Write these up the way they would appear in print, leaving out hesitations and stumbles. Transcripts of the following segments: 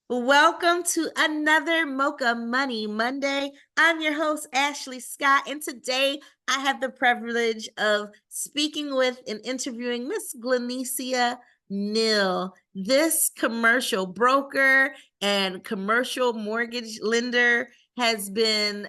Welcome to another Mocha Money Monday. I'm your host, Ashley Scott, and today I have the privilege of speaking with and interviewing Miss Glenicia Neal. This commercial broker and commercial mortgage lender has been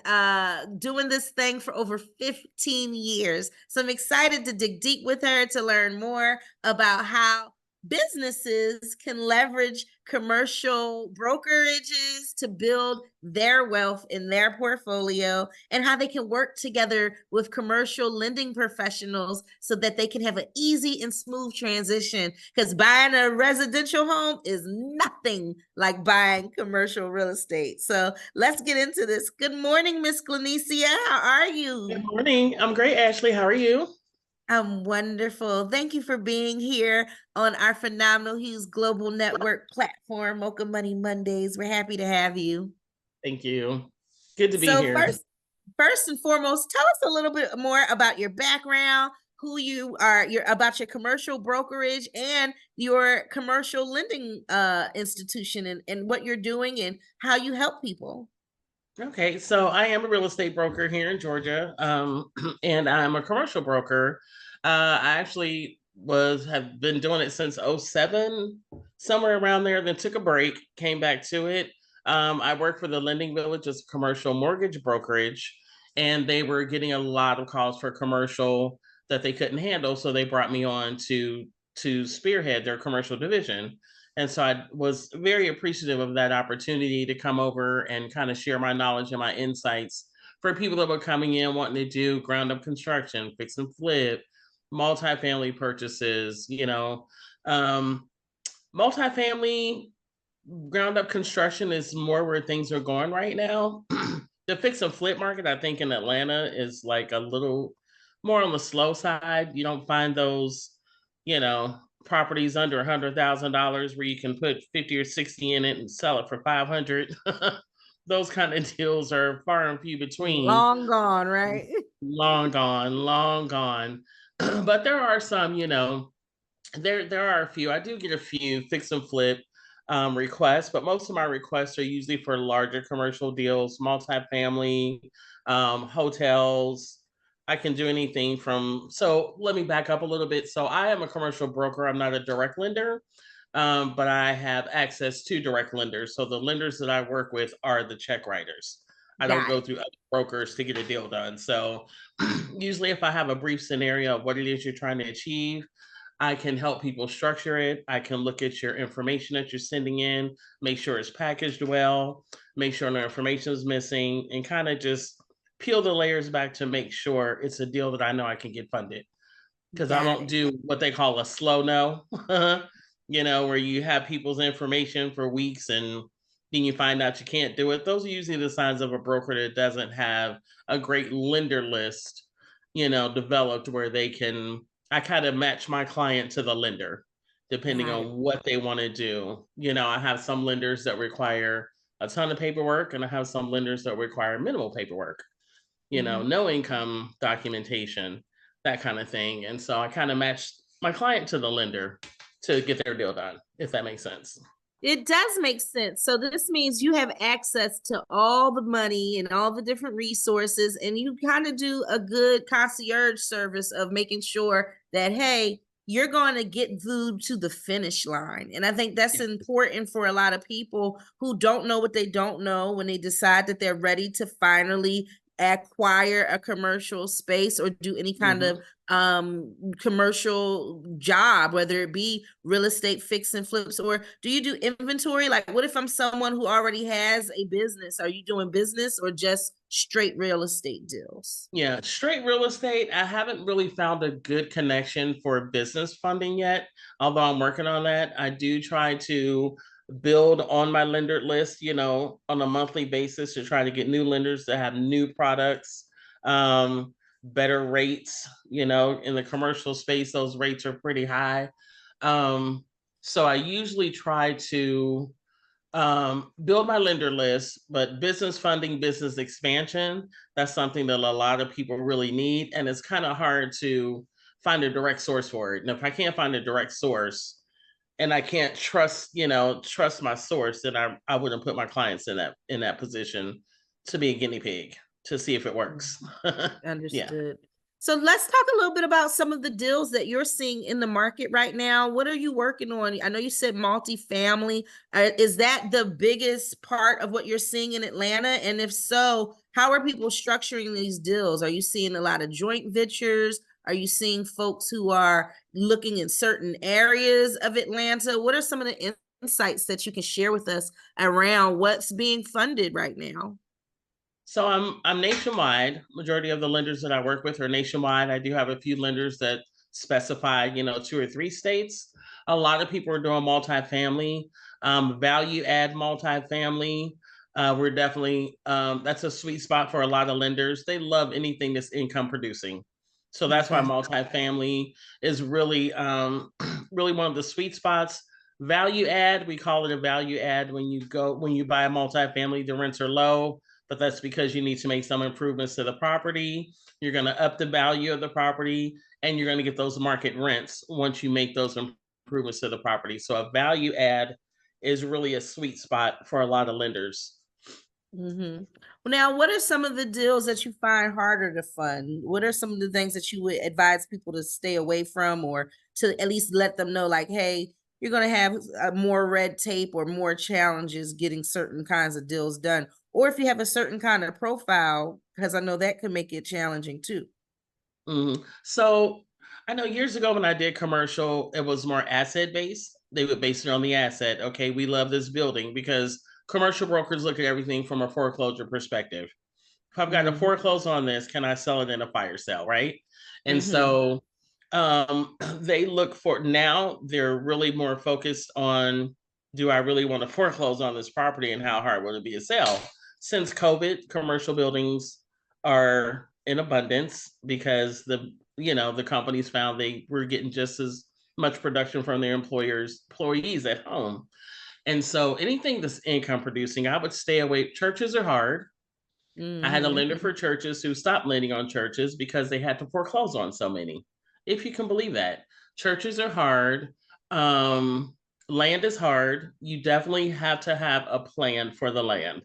doing this thing for over 15 years. So I'm excited to dig deep with her to learn more about how businesses can leverage commercial brokerages to build their wealth in their portfolio and how they can work together with commercial lending professionals so that they can have an easy and smooth transition, because buying a residential home is nothing like buying commercial real estate. So let's get into this. Good morning, Miss Glenicia. How are you? Good morning. I'm great, Ashley. How are you? I'm wonderful. Thank you for being here on our Phenomenal Hughes Global Network platform, Mocha Money Mondays. We're happy to have you. Thank you. Good to be So here. first and foremost, tell us a little bit more about your background, who you are, about your commercial brokerage and your commercial lending institution, and what you're doing and how you help people. Okay, so I am a real estate broker here in Georgia, and I'm a commercial broker. I actually have been doing it since '07, somewhere around there. Then took a break, came back to it. I work for the Lending Village as a commercial mortgage brokerage, and they were getting a lot of calls for commercial that they couldn't handle, so they brought me on to spearhead their commercial division. And so I was very appreciative of that opportunity to come over and kind of share my knowledge and my insights for people that were coming in wanting to do ground up construction, fix and flip, multifamily purchases, um, multifamily ground up construction is more where things are going right now. The fix and flip market, I think in Atlanta is like a little more on the slow side. You don't find those, properties under $100,000 where you can put 50 or 60 in it and sell it for 500. Those kind of deals are far and few between. Long gone, right? Long gone, long gone. But there are some, there are a few. I do get a few fix and flip requests, but most of my requests are usually for larger commercial deals, multifamily, hotels. I can do anything from. So let me back up a little bit. So I am a commercial broker. I'm not a direct lender, but I have access to direct lenders. So the lenders that I work with are the check writers. I don't Got go it. through other brokers to get a deal done. So usually, if I have a brief scenario of what it is you're trying to achieve, I can help people structure it. I can look at your information that you're sending in, make sure it's packaged well, make sure no information is missing, and kind of just peel the layers back to make sure it's a deal that I know I can get funded. Because I Got won't it. do what they call a slow no, where you have people's information for weeks and then you find out you can't do it. Those are usually the signs of a broker that doesn't have a great lender list, developed where they can. I kind of match my client to the lender depending Got it. on what they want to do. I have some lenders that require a ton of paperwork, and I have some lenders that require minimal paperwork, Mhm. no income documentation, that kind of thing. And so I kind of matched my client to the lender to get their deal done, if that makes sense. It does make sense. So this means you have access to all the money and all the different resources, and you kind of do a good concierge service of making sure that, hey, you're going to get food to the finish line. And I think that's Yeah. important for a lot of people who don't know what they don't know when they decide that they're ready to finally acquire a commercial space or do any kind of Mm-hmm. commercial job, whether it be real estate fix and flips, or do you do inventory? Like, what if I'm someone who already has a business? Are you doing business or just straight real estate deals? Yeah, straight real estate. I haven't really found a good connection for business funding yet, although I'm working on that. I do try to build on my lender list, on a monthly basis to try to get new lenders that have new products, better rates. In the commercial space, those rates are pretty high. Um, so I usually try to build my lender list, but business funding, business expansion, that's something that a lot of people really need. And it's kind of hard to find a direct source for it. And if I can't find a direct source, and I can't trust my source, then I wouldn't put my clients in that position to be a guinea pig to see if it works. Yeah. Understood. So let's talk a little bit about some of the deals that you're seeing in the market right now. What are you working on? I know you said multifamily. Is that the biggest part of what you're seeing in Atlanta? And if so, how are people structuring these deals? Are you seeing a lot of joint ventures? Are you seeing folks who are looking in certain areas of Atlanta? What are some of the insights that you can share with us around what's being funded right now? So I'm nationwide. Majority of the lenders that I work with are nationwide. I do have a few lenders that specify, 2 or 3 states. A lot of people are doing multifamily, value add multifamily. We're definitely that's a sweet spot for a lot of lenders. They love anything that's income producing. So that's why Okay. multifamily is really really one of the sweet spots. Value add, we call it a value add when you buy a multifamily, the rents are low, but that's because you need to make some improvements to the property. You're going to up the value of the property, and you're going to get those market rents once you make those improvements to the property. So a value add is really a sweet spot for a lot of lenders. Mm-hmm. Well, now, what are some of the deals that you find harder to fund? What are some of the things that you would advise people to stay away from, or to at least let them know, like, hey, you're going to have more red tape or more challenges getting certain kinds of deals done? Or if you have a certain kind of profile, because I know that could make it challenging too. So I know years ago when I did commercial, it was more asset based. They would base it on the asset. Okay, we love this building because commercial brokers look at everything from a foreclosure perspective. If I've got to Mm-hmm. foreclose on this, can I sell it in a fire sale, right? And Mm-hmm. so they look for now, they're really more focused on, do I really want to foreclose on this property and how hard will it be to sell? Since COVID, commercial buildings are in abundance because the companies found they were getting just as much production from their employees at home. And so anything that's income producing, I would stay away. Churches are hard. I had a lender Mm-hmm. for churches who stopped lending on churches because they had to foreclose on so many. If you can believe that. Churches are hard. Um, Land is hard. You definitely have to have a plan for the land.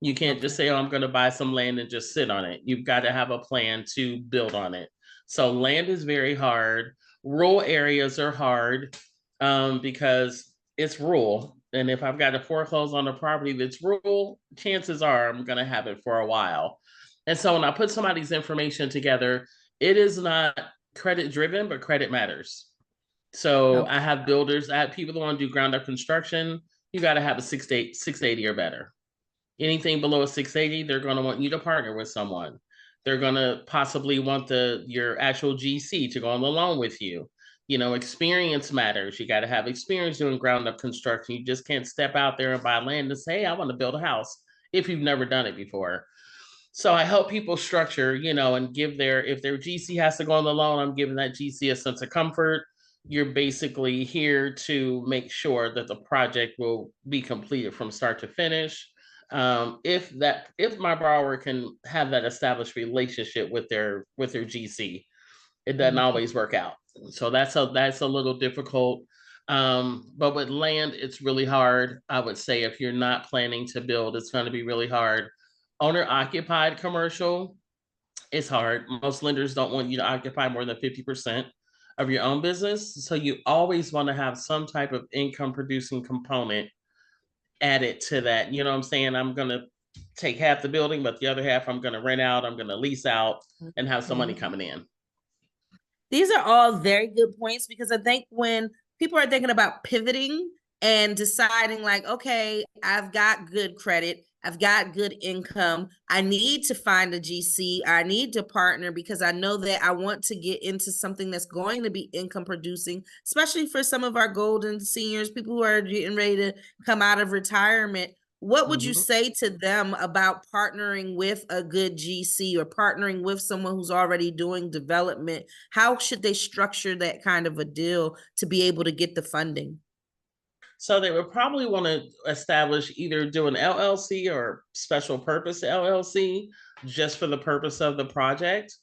You can't just Okay. say, oh, I'm going to buy some land and just sit on it. You've got to have a plan to build on it. So land is very hard. Rural areas are hard because it's rural. And if I've got to foreclose on a property that's rural, chances are I'm going to have it for a while. And so when I put somebody's information together, it is not credit driven, but credit matters. So I Okay. have builders, I have people that want to do ground up construction. You got to have a 680 or better. Anything below a 680, they're going to want you to partner with someone. They're going to possibly want your actual GC to go on the loan with you. Experience matters. You got to have experience doing ground up construction. You just can't step out there and buy land and say, hey, I want to build a house if you've never done it before. So I help people structure, and if their GC has to go on the loan, I'm giving that GC a sense of comfort. You're basically here to make sure that the project will be completed from start to finish. If my borrower can have that established relationship with their GC, it doesn't Mm-hmm. always work out. So that's a little difficult. But with land, it's really hard. I would say if you're not planning to build, it's going to be really hard. Owner occupied commercial, it's hard. Most lenders don't want you to occupy more than 50% of your own business. So you always want to have some type of income producing component added to that. You know what I'm saying? I'm going to take half the building, but the other half I'm going to rent out, I'm going to lease out and have some money Mm-hmm. coming in. These are all very good points because I think when people are thinking about pivoting and deciding, like, okay, I've got good credit, I've got good income, I need to find a GC, I need to partner because I know that I want to get into something that's going to be income producing, especially for some of our golden seniors, people who are getting ready to come out of retirement. What would you Mhm. say to them about partnering with a good GC or partnering with someone who's already doing development? How should they structure that kind of a deal to be able to get the funding? So they would probably want to establish either do an LLC or special purpose LLC just for the purpose of the project.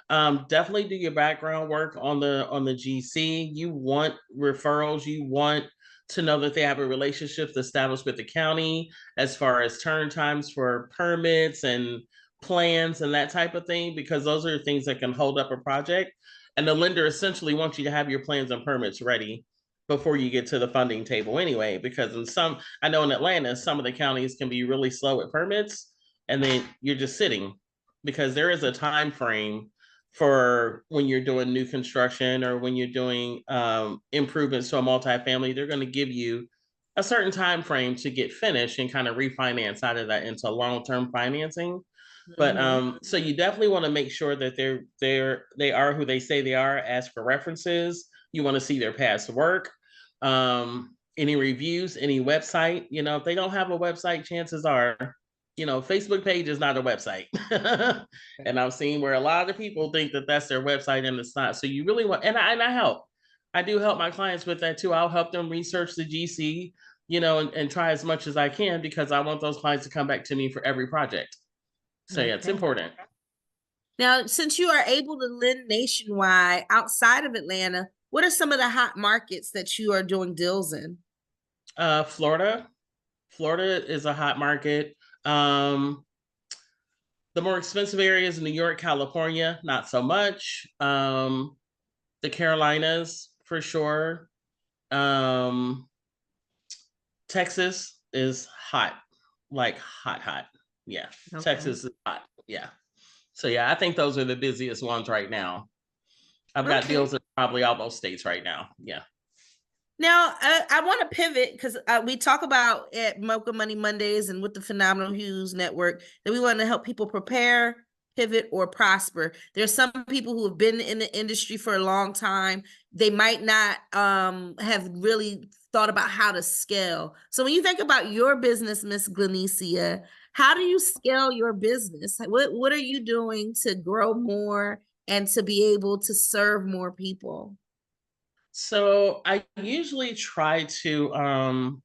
Definitely do your background work on the GC. You want referrals. You want to know that they have a relationship established with the county as far as turn times for permits and plans and that type of thing, because those are things that can hold up a project. And the lender essentially wants you to have your plans and permits ready before you get to the funding table anyway, because in some, I know in Atlanta, some of the counties can be really slow at permits, and then you're just sitting because there is a time frame for when you're doing new construction or when you're doing improvements to a multifamily. They're going to give you a certain time frame to get finished and kind of refinance out of that into long-term financing. But so you definitely want to make sure that they are who they say they are. Ask for references. You want to see their past work, any reviews, any website. You know, if they don't have a website, chances are, you know, Facebook page is not a website. And I've seen where a lot of people think that that's their website and it's not. So you really want, and I help. I do help my clients with that too. I'll help them research the GC, you know, and try as much as I can, because I want those clients to come back to me for every project. So yeah, it's important. Now, since you are able to lend nationwide outside of Atlanta, what are some of the hot markets that you are doing deals in? Florida. Florida is a hot market. The more expensive areas, New York, California, not so much. The Carolinas for sure. Texas is hot, like hot. Yeah, okay. Texas is hot. Yeah. So yeah, I think those are the busiest ones right now. I've got deals in probably all those states right now. Yeah. Now, I want to pivot because we talk about at Mocha Money Mondays and with the Phenomenal Hughes Network that we want to help people prepare, pivot, or prosper. There's some people who have been in the industry for a long time. They might not have really thought about how to scale. So when you think about your business, Miss Glenicia, how do you scale your business? What are you doing to grow more and to be able to serve more people? So I usually try to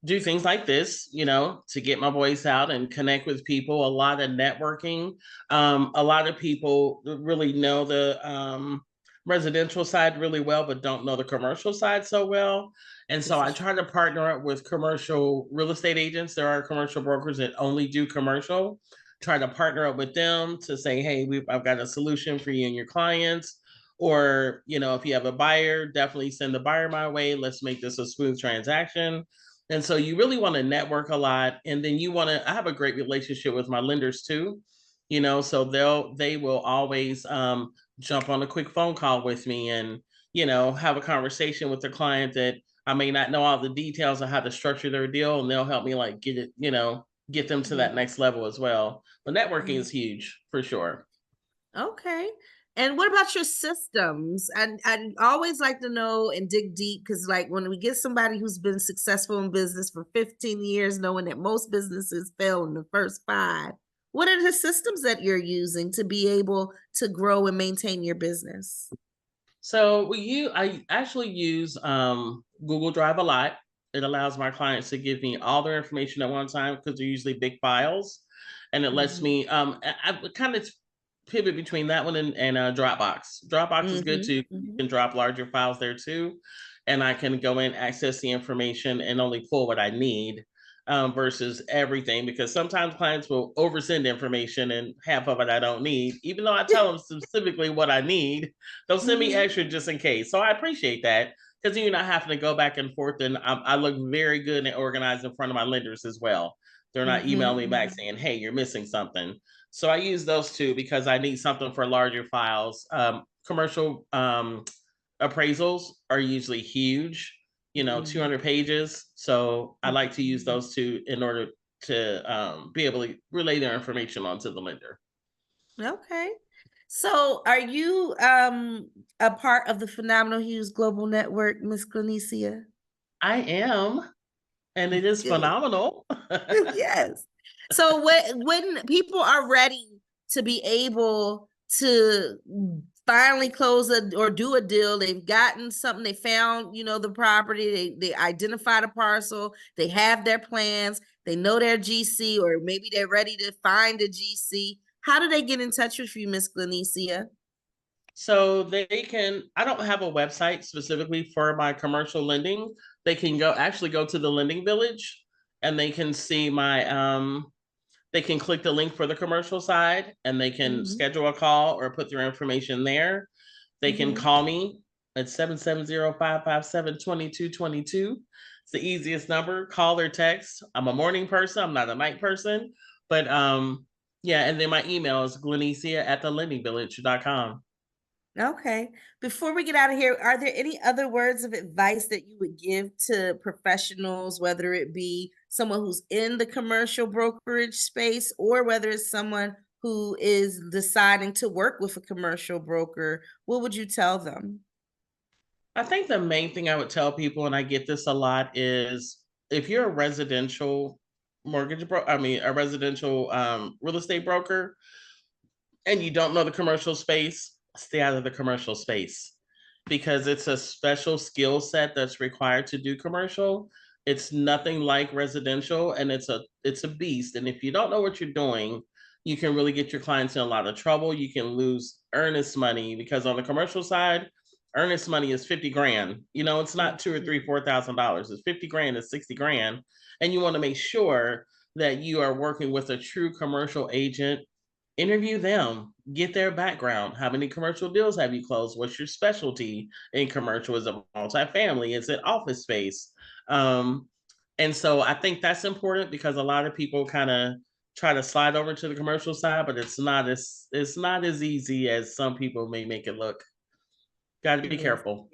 do things like this, you know, to get my voice out and connect with people. A lot of networking. A lot of people really know the residential side really well, but don't know the commercial side so well. And so I try to partner up with commercial real estate agents. There are commercial brokers that only do commercial. Try to partner up with them to say, hey, I've got a solution for you and your clients. Or, you know, if you have a buyer, definitely send the buyer my way. Let's make this a smooth transaction. And so you really want to network a lot. And then you want to, I have a great relationship with my lenders too, you know, so they will always jump on a quick phone call with me and, you know, have a conversation with the client that I may not know all the details of how to structure their deal. And they'll help me like get it, you know, get them to that next level as well. But networking is huge for sure. Okay. And what about your systems? And I'd always like to know and dig deep because, like, when we get somebody who's been successful in business for 15 years, knowing that most businesses fail in the first 5, what are the systems that you're using to be able to grow and maintain your business? So I actually use Google Drive a lot. It allows my clients to give me all their information at one time because they're usually big files, and it lets me I kind of pivot between that one and Dropbox. Dropbox is good too. You can drop larger files there too, and I can go in, access the information, and only pull what I need. Versus everything, because sometimes clients will oversend information and half of it I don't need, even though I tell them specifically what I need. They'll send me extra just in case. So I appreciate that, because you're not having to go back and forth. And I look very good and organized in front of my lenders as well. They're not emailing me back saying, hey, you're missing something. So I use those two because I need something for larger files. Commercial appraisals are usually huge, you know, 200 pages. So I like to use those two in order to be able to relay their information onto the lender. Okay. So are you a part of the Phenomenal Hughes Global Network, Miss Glenicia? I am, and it is phenomenal. Yes. So when people are ready to be able to finally close or do a deal, they've gotten something, they found, you know, the property, they identified a parcel, they have their plans, they know their GC, or maybe they're ready to find a GC. How do they get in touch with you, Miss Glenicia? So they can, I don't have a website specifically for my commercial lending. they can go to the Lending Village, and they can see my they can click the link for the commercial side, and they can schedule a call or put their information there. They can call me at 770-557-2222. It's the easiest number. Call or text. I'm a morning person. I'm not a night person. But yeah, and then my email is glenicia@thelendingvillage.com. Okay. Before we get out of here, are there any other words of advice that you would give to professionals, whether it be someone who's in the commercial brokerage space or whether it's someone who is deciding to work with a commercial broker? What would you tell them? I think the main thing I would tell people, and I get this a lot, is if you're a residential a residential real estate broker, and you don't know the commercial space, stay out of the commercial space, because it's a special skill set that's required to do commercial. It's nothing like residential, and it's a beast. And if you don't know what you're doing, you can really get your clients in a lot of trouble. You can lose earnest money, because on the commercial side, earnest money is 50 grand. You know, it's not two or three, $4,000. It's 50 grand, it's 60 grand. And you want to make sure that you are working with a true commercial agent. Interview them, get their background. How many commercial deals have you closed? What's your specialty in commercial? Is it multifamily? Is it office space? Um, and so I think that's important, because a lot of people kind of try to slide over to the commercial side, but it's not as easy as some people may make it look. Got to be Yes. careful.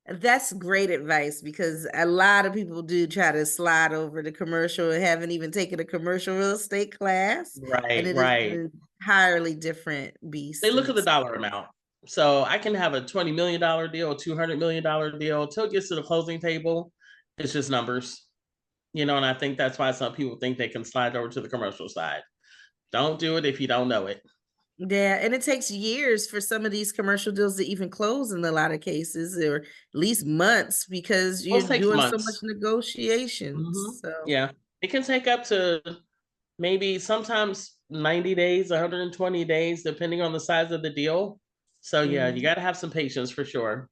That's great advice because a lot of people do try to slide over the commercial and haven't even taken a commercial real estate class. And Right, it is right. an entirely different They beast. look at And the dollar amount. So I can have a $20 million deal, a $200 million deal. Until it gets to the closing table, it's just numbers. And I think that's why some people think they can slide over to the commercial side. Don't do it if you don't know it. yeah, and it takes years for some of these commercial deals to even close in a lot of cases, or at least months because you're Most takes doing so much months. negotiations. So Yeah. It can take up to maybe sometimes 90 days, 120 days, depending on the size of the deal. So yeah, you got to have some patience for sure.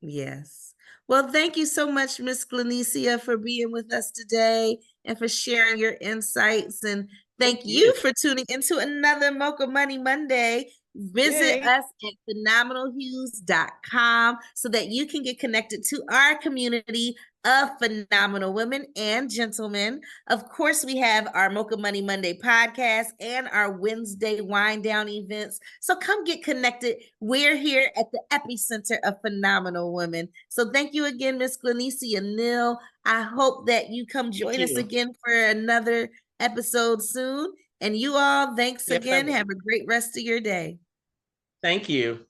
yes. Well, thank you so much, Miss Glenicia, for being with us today and for sharing your insights. And Thank thank you you. for tuning into another Mocha Money Monday. Visit Yay. us at phenomenalhues.com so that you can get connected to our community of phenomenal women and gentlemen. Of course, we have our Mocha Money Monday podcast and our Wednesday wind down events. So come get connected. We're here at the epicenter of phenomenal women. So thank you again, Miss Glenicia Neal. I hope that you come join us again for another episode soon. And you all, thanks Yes, I again. will. Have a great rest of your day. Thank you.